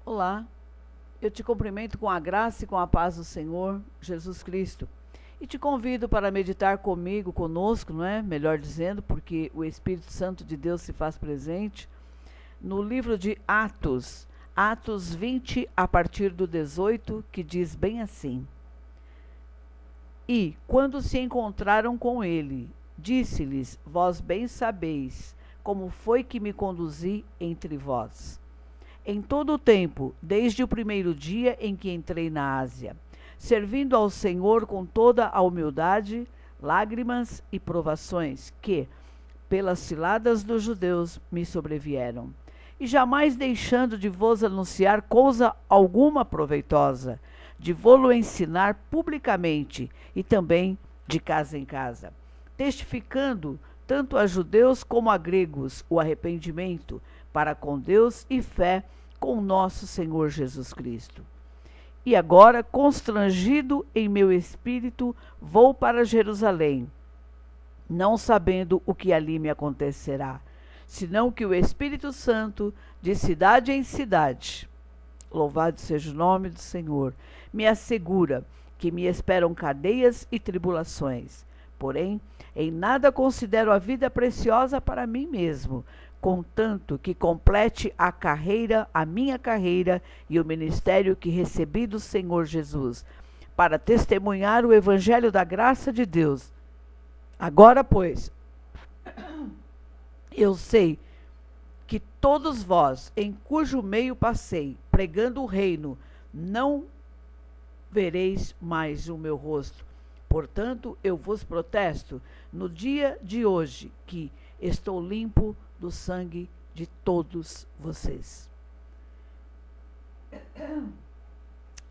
Olá, eu te cumprimento com a graça e com a paz do Senhor Jesus Cristo. E te convido para meditar conosco, não é? Melhor dizendo, porque o Espírito Santo de Deus se faz presente, no livro de Atos, Atos 20, a partir do 18, que diz bem assim: E, quando se encontraram com ele, disse-lhes: Vós bem sabeis como foi que me conduzi entre vós. Em todo o tempo, desde o primeiro dia em que entrei na Ásia, servindo ao Senhor com toda a humildade, lágrimas e provações que, pelas ciladas dos judeus, me sobrevieram. E jamais deixando de vos anunciar coisa alguma proveitosa, de vô-lo ensinar publicamente e também de casa em casa, testificando tanto a judeus como a gregos o arrependimento para com Deus e fé com nosso Senhor Jesus Cristo. E agora, constrangido em meu espírito, vou para Jerusalém, não sabendo o que ali me acontecerá, senão que o Espírito Santo, de cidade em cidade, louvado seja o nome do Senhor, me assegura que me esperam cadeias e tribulações. Porém, em nada considero a vida preciosa para mim mesmo, contanto que complete a minha carreira e o ministério que recebi do Senhor Jesus, para testemunhar o evangelho da graça de Deus. Agora, pois, eu sei que todos vós, em cujo meio passei, pregando o reino, não vereis mais o meu rosto. Portanto, eu vos protesto no dia de hoje que estou limpo do sangue de todos vocês.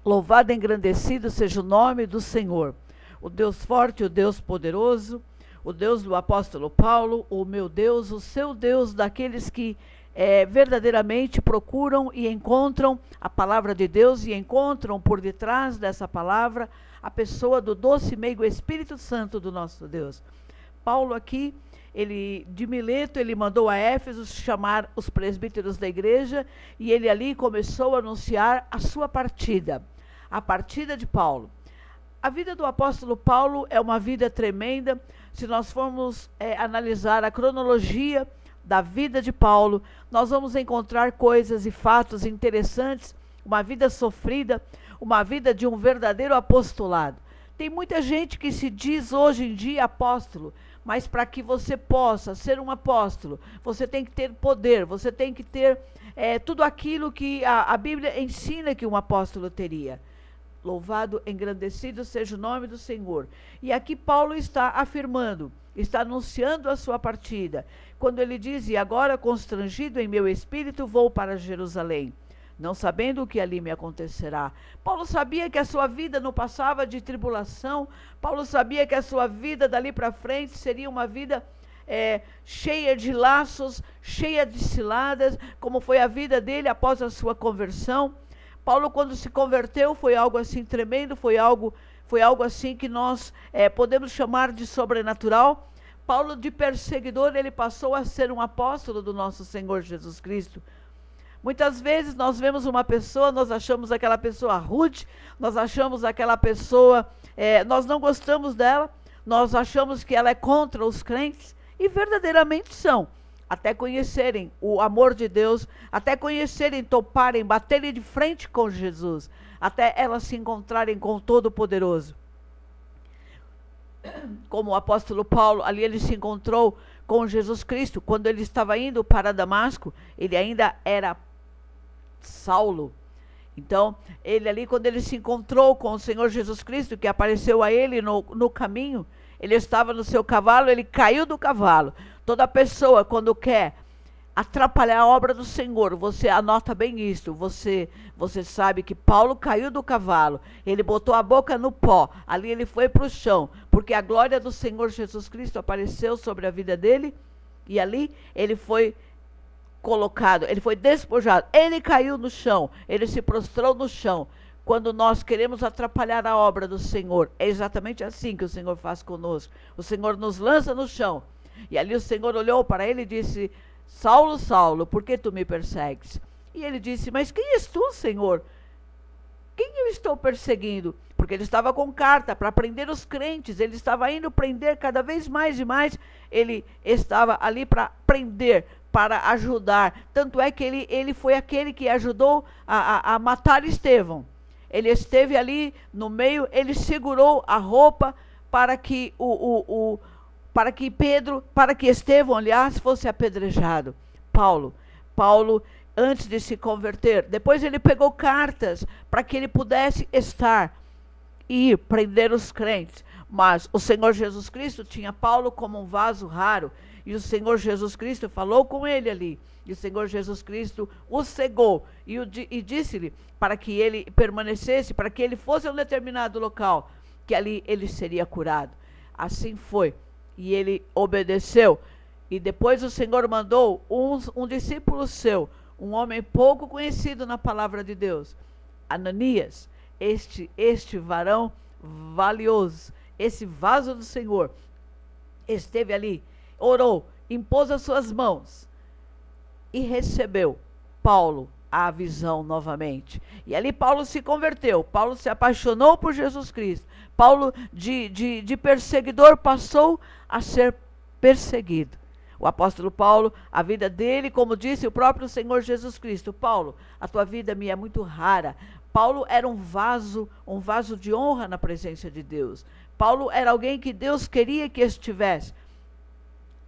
Louvado e engrandecido seja o nome do Senhor, o Deus forte, o Deus poderoso, o Deus do apóstolo Paulo, o meu Deus, o seu Deus, daqueles que verdadeiramente procuram e encontram a palavra de Deus e encontram por detrás dessa palavra a pessoa do doce e meigo Espírito Santo do nosso Deus. Paulo aqui, de Mileto, ele mandou a Éfeso chamar os presbíteros da igreja e ele ali começou a anunciar a sua partida, a partida de Paulo. A vida do apóstolo Paulo é uma vida tremenda. Se nós formos analisar a cronologia da vida de Paulo, nós vamos encontrar coisas e fatos interessantes, uma vida sofrida, uma vida de um verdadeiro apostolado. Tem muita gente que se diz hoje em dia apóstolo, mas para que você possa ser um apóstolo, você tem que ter poder, você tem que ter tudo aquilo que a Bíblia ensina que um apóstolo teria. Louvado, engrandecido seja o nome do Senhor. E aqui Paulo está afirmando, está anunciando a sua partida, quando ele diz: E agora, constrangido em meu espírito, vou para Jerusalém, não sabendo o que ali me acontecerá. Paulo sabia que a sua vida não passava de tribulação. Paulo sabia que a sua vida dali para frente seria uma vida cheia de laços, cheia de ciladas, como foi a vida dele após a sua conversão. Paulo, quando se converteu, foi algo assim tremendo, foi algo assim que nós podemos chamar de sobrenatural. Paulo, de perseguidor, ele passou a ser um apóstolo do nosso Senhor Jesus Cristo. Muitas vezes nós vemos uma pessoa, nós achamos aquela pessoa rude, nós achamos aquela pessoa, nós não gostamos dela, nós achamos que ela é contra os crentes, e verdadeiramente são. Até conhecerem o amor de Deus, até conhecerem, toparem, baterem de frente com Jesus, até elas se encontrarem com o Todo-Poderoso. Como o apóstolo Paulo, ali ele se encontrou com Jesus Cristo, quando ele estava indo para Damasco, ele ainda era Saulo. Então, ele ali, quando ele se encontrou com o Senhor Jesus Cristo, que apareceu a ele no caminho, ele estava no seu cavalo, ele caiu do cavalo. Toda pessoa, quando quer atrapalhar a obra do Senhor, você anota bem isso, você sabe que Paulo caiu do cavalo, ele botou a boca no pó, ali ele foi para o chão, porque a glória do Senhor Jesus Cristo apareceu sobre a vida dele, e ali ele foi colocado, ele foi despojado, ele caiu no chão, ele se prostrou no chão. Quando nós queremos atrapalhar a obra do Senhor, é exatamente assim que o Senhor faz conosco. O Senhor nos lança no chão, e ali o Senhor olhou para ele e disse: Saulo, Saulo, por que tu me persegues? E ele disse: mas quem és tu, Senhor? Quem eu estou perseguindo? Porque ele estava com carta para prender os crentes, ele estava indo prender cada vez mais e mais, ele estava ali para prender, para ajudar. Tanto é que ele foi aquele que ajudou a matar Estevão. Ele esteve ali no meio, ele segurou a roupa para que para que Estevão, aliás, fosse apedrejado. Paulo, antes de se converter, depois ele pegou cartas para que ele pudesse estar e ir prender os crentes. Mas o Senhor Jesus Cristo tinha Paulo como um vaso raro, e o Senhor Jesus Cristo falou com ele ali, e o Senhor Jesus Cristo o cegou e disse-lhe para que ele permanecesse, para que ele fosse a um determinado local, que ali ele seria curado. Assim foi, e ele obedeceu. E depois o Senhor mandou um discípulo seu, um homem pouco conhecido na palavra de Deus, Ananias, este varão valioso, esse vaso do Senhor, esteve ali, orou, impôs as suas mãos e recebeu Paulo a visão novamente. E ali Paulo se converteu, Paulo se apaixonou por Jesus Cristo. Paulo, de perseguidor, passou a ser perseguido. O apóstolo Paulo, a vida dele, como disse o próprio Senhor Jesus Cristo: Paulo, a tua vida me é muito rara. Paulo era um vaso de honra na presença de Deus. Paulo era alguém que Deus queria que estivesse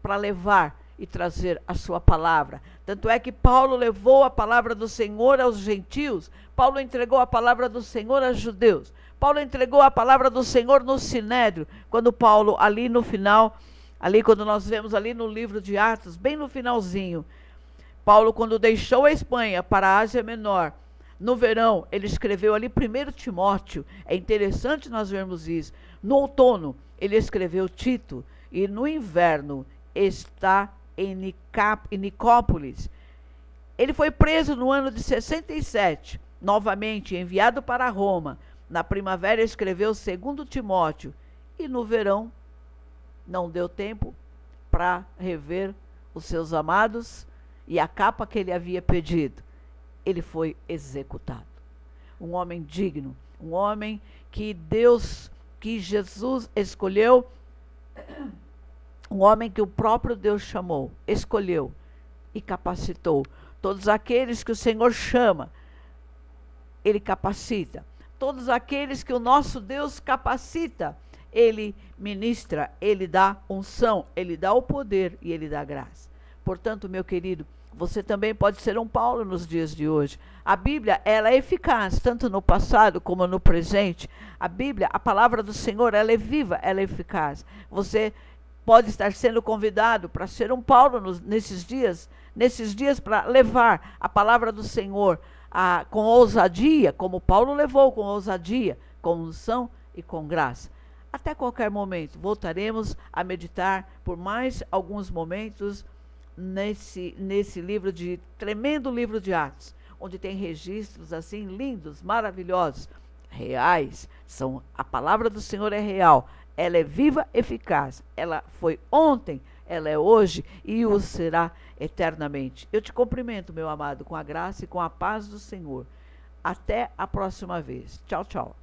para levar e trazer a sua palavra. Tanto é que Paulo levou a palavra do Senhor aos gentios. Paulo entregou a palavra do Senhor aos judeus. Paulo entregou a palavra do Senhor no Sinédrio, quando Paulo, ali no final, ali quando nós vemos ali no livro de Atos, bem no finalzinho, Paulo, quando deixou a Espanha para a Ásia Menor, no verão, ele escreveu ali 1 Timóteo. É interessante nós vermos isso. No outono, ele escreveu Tito. E no inverno, está em Nicópolis. Ele foi preso no ano de 67, novamente enviado para Roma. Na primavera, escreveu 2 Timóteo. E no verão, não deu tempo para rever os seus amados e a capa que ele havia pedido. Ele foi executado. Um homem digno, um homem que Jesus escolheu, um homem que o próprio Deus chamou, escolheu e capacitou. Todos aqueles que o Senhor chama, Ele capacita. Todos aqueles que o nosso Deus capacita, Ele ministra, Ele dá unção, Ele dá o poder e Ele dá graça. Portanto, meu querido, você também pode ser um Paulo nos dias de hoje. A Bíblia, ela é eficaz, tanto no passado como no presente. A Bíblia, a palavra do Senhor, ela é viva, ela é eficaz. Você pode estar sendo convidado para ser um Paulo nesses dias para levar a palavra do Senhor com ousadia, como Paulo levou com ousadia, com unção e com graça. Até qualquer momento, voltaremos a meditar por mais alguns momentos nesse tremendo livro de Atos, onde tem registros assim lindos, maravilhosos, reais. A palavra do Senhor é real, ela é viva, eficaz, ela foi ontem, ela é hoje e o será eternamente. Eu te cumprimento, meu amado, com a graça e com a paz do Senhor. Até a próxima vez. Tchau, tchau.